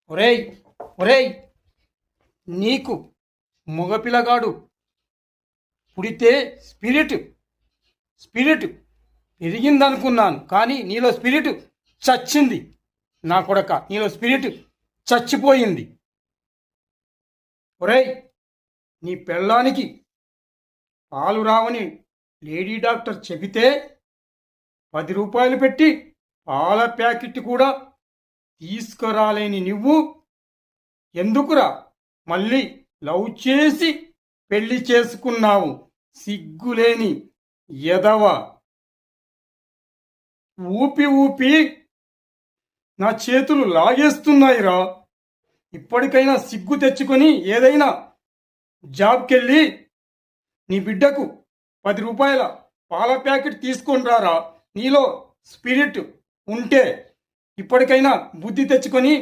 ఒరేయ్ ఒరేయ్, నీకు మగపిల్లగాడు పుడితే స్పిరిట్ స్పిరిట్ పెరిగిందనుకున్నాను, కానీ నీలో స్పిరిట్ చచ్చింది. నా కొడక, నీలో స్పిరిట్ చచ్చిపోయింది. ఒరేయ్, నీ పెళ్ళానికి పాలు రావని లేడీ డాక్టర్ చెబితే 10 రూపాయలు పెట్టి పాల ప్యాకెట్ కూడా తీసుకురాలేని నువ్వు ఎందుకురా మళ్ళీ లవ్ చేసి పెళ్లి చేసుకున్నావు? సిగ్గులేని ఎదవ. ఊపి ఊపి నా చేతులు లాగేస్తున్నాయిరా. ఇప్పటికైనా సిగ్గు తెచ్చుకొని ఏదైనా జాబ్కెళ్ళి నీ బిడ్డకు 10 రూపాయల పాల ప్యాకెట్ తీసుకొని రారా. నీలో స్పిరిట్ ఉంటే ఇప్పటికైనా బుద్ధి తెచ్చుకొని